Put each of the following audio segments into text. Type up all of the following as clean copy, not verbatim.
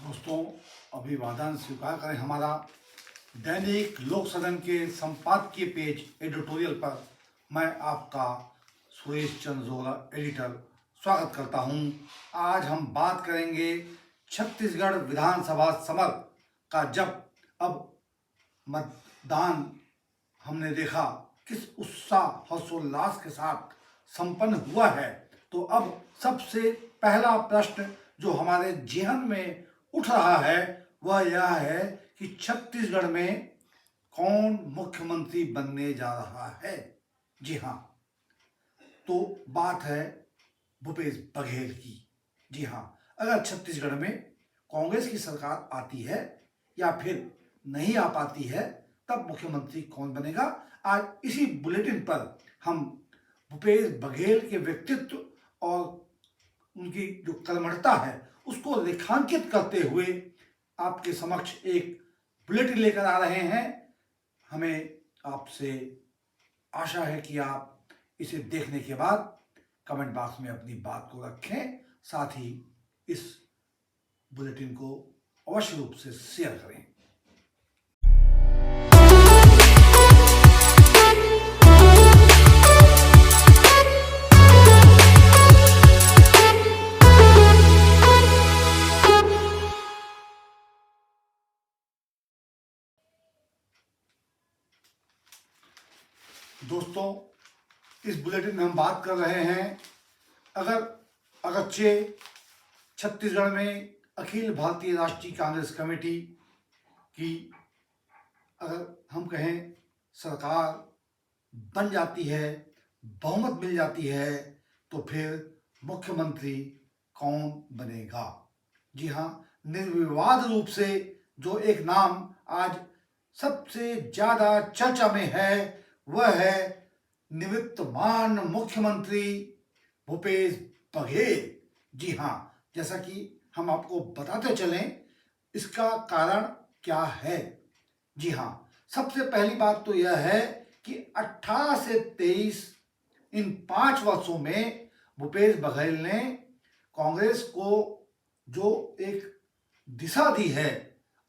दोस्तों, अभिवादन स्वीकार करें हमारा दैनिक लोक सदन के संपादकीय पेज एडिटोरियल पर मैं आपका सुरेश चंद्र जोरा एडिटर स्वागत करता हूं। आज हम बात करेंगे छत्तीसगढ़ विधानसभा समर का। जब अब मतदान हमने देखा किस उत्साह हर्षोल्लास के साथ संपन्न हुआ है, तो अब सबसे पहला प्रश्न जो हमारे जेहन में उठ रहा है वह यह है कि छत्तीसगढ़ में कौन मुख्यमंत्री बनने जा रहा है। जी हाँ, तो बात है भूपेश बघेल की। जी हाँ, अगर छत्तीसगढ़ में कांग्रेस की सरकार आती है या फिर नहीं आ पाती है, तब मुख्यमंत्री कौन बनेगा, आज इसी बुलेटिन पर हम भूपेश बघेल के व्यक्तित्व और उनकी जो कर्मठता है उसको रेखांकित करते हुए आपके समक्ष एक बुलेटिन लेकर आ रहे हैं। हमें आपसे आशा है कि आप इसे देखने के बाद कमेंट बॉक्स में अपनी बात को रखें, साथ ही इस बुलेटिन को अवश्य रूप से शेयर करें। दोस्तों, इस बुलेटिन में हम बात कर रहे हैं अगरचे छत्तीसगढ़ में अखिल भारतीय राष्ट्रीय कांग्रेस कमेटी की अगर हम कहें सरकार बन जाती है, बहुमत मिल जाती है, तो फिर मुख्यमंत्री कौन बनेगा। जी हाँ, निर्विवाद रूप से जो एक नाम आज सबसे ज्यादा चर्चा में है वह है निवर्तमान मुख्यमंत्री भूपेश बघेल। जी हाँ, जैसा कि हम आपको बताते चलें इसका कारण क्या है। जी हाँ, सबसे पहली बात तो यह है कि 18 से 23 इन 5 वर्षों में भूपेश बघेल ने कांग्रेस को जो एक दिशा दी है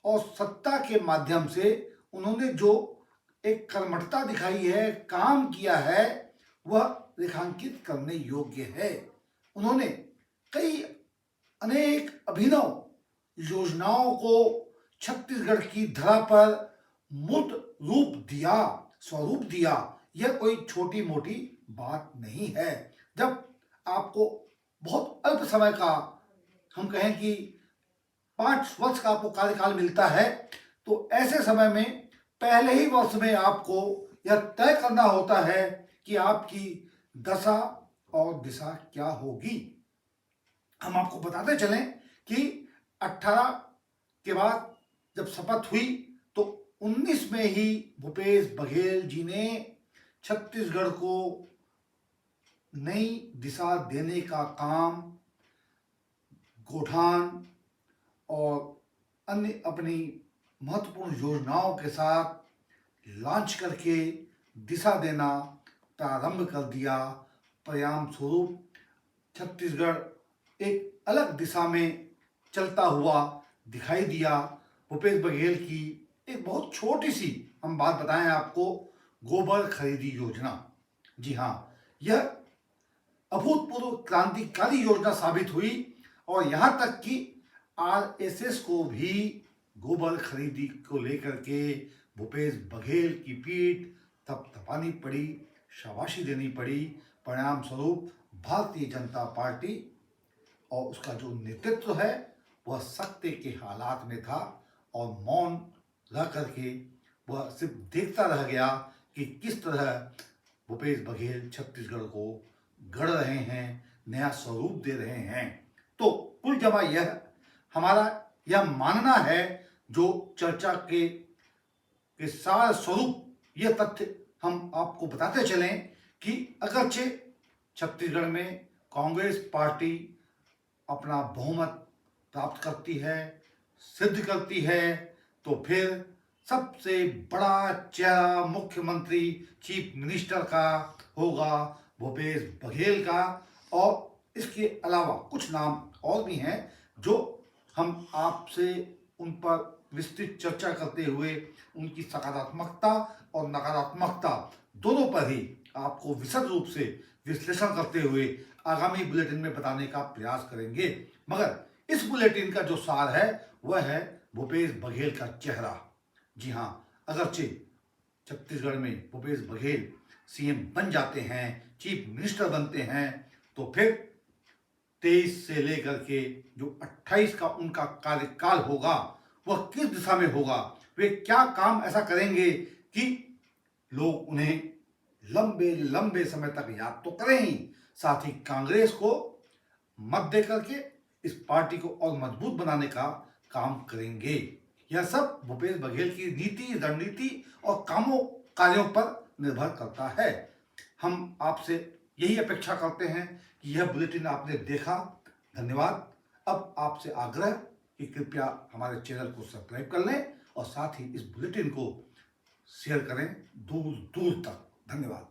और सत्ता के माध्यम से उन्होंने जो एक कर्मठता दिखाई है, काम किया है, वह रेखांकित करने योग्य है। उन्होंने कई अनेक अभिनव योजनाओं को छत्तीसगढ़ की धरा पर मूर्त रूप दिया, स्वरूप दिया। यह कोई छोटी मोटी बात नहीं है। जब आपको बहुत अल्प समय का, हम कहें कि 5 वर्ष का आपको कार्यकाल मिलता है, तो ऐसे समय में पहले ही वर्ष में आपको यह तय करना होता है कि आपकी दशा और दिशा क्या होगी। हम आपको बताते चलें कि 18 के बाद जब शपथ हुई तो 19 में ही भूपेश बघेल जी ने छत्तीसगढ़ को नई दिशा देने का काम गोठान और अन्य अपनी महत्वपूर्ण योजनाओं के साथ लॉन्च करके दिशा देना प्रारंभ कर दिया। परिणाम स्वरूप छत्तीसगढ़ एक अलग दिशा में चलता हुआ दिखाई दिया। भूपेश बघेल की एक बहुत छोटी सी हम बात बताएं आपको, गोबर खरीदी योजना। जी हाँ, यह अभूतपूर्व क्रांतिकारी योजना साबित हुई और यहाँ तक कि आरएसएस को भी गोबर खरीदी को लेकर के भूपेश बघेल की पीठ थपथपानी पड़ी, शाबाशी देनी पड़ी। परिणाम स्वरूप भारतीय जनता पार्टी और उसका जो नेतृत्व है वह सत्य के हालात में था और मौन रह करके वह सिर्फ देखता रह गया कि किस तरह भूपेश बघेल छत्तीसगढ़ को गढ़ रहे हैं, नया स्वरूप दे रहे हैं। तो कुल जमा यह हमारा यह मानना है, जो चर्चा के सार स्वरूप यह तथ्य हम आपको बताते चलें कि अगरचे छत्तीसगढ़ में कांग्रेस पार्टी अपना बहुमत प्राप्त करती है, सिद्ध करती है, तो फिर सबसे बड़ा चेहरा मुख्यमंत्री चीफ मिनिस्टर का होगा भूपेश बघेल का। और इसके अलावा कुछ नाम और भी हैं जो हम आपसे उन पर विस्तृत चर्चा करते हुए उनकी सकारात्मकता और नकारात्मकता दोनों पर ही आपको विशद रूप से विश्लेषण करते हुए आगामी बुलेटिन में बताने का प्रयास करेंगे। मगर इस बुलेटिन का जो सार है वह है भूपेश बघेल का चेहरा। जी हाँ, अगरचे छत्तीसगढ़ में भूपेश बघेल सीएम बन जाते हैं, चीफ मिनिस्टर बनते हैं, तो फिर 23 से लेकर के जो 28 का उनका कार्यकाल होगा वह किस दिशा में होगा, वे क्या काम ऐसा करेंगे कि लोग उन्हें लंबे लंबे समय तक याद तो करें ही, साथ ही कांग्रेस को मत दे करके इस पार्टी को और मजबूत बनाने का काम करेंगे। यह सब भूपेश बघेल की नीति, रणनीति और कार्यों पर निर्भर करता है। हम आपसे यही अपेक्षा करते हैं कि यह बुलेटिन आपने देखा, धन्यवाद। अब आपसे आग्रह कि कृपया हमारे चैनल को सब्सक्राइब कर लें और साथ ही इस बुलेटिन को शेयर करें दूर दूर तक। धन्यवाद।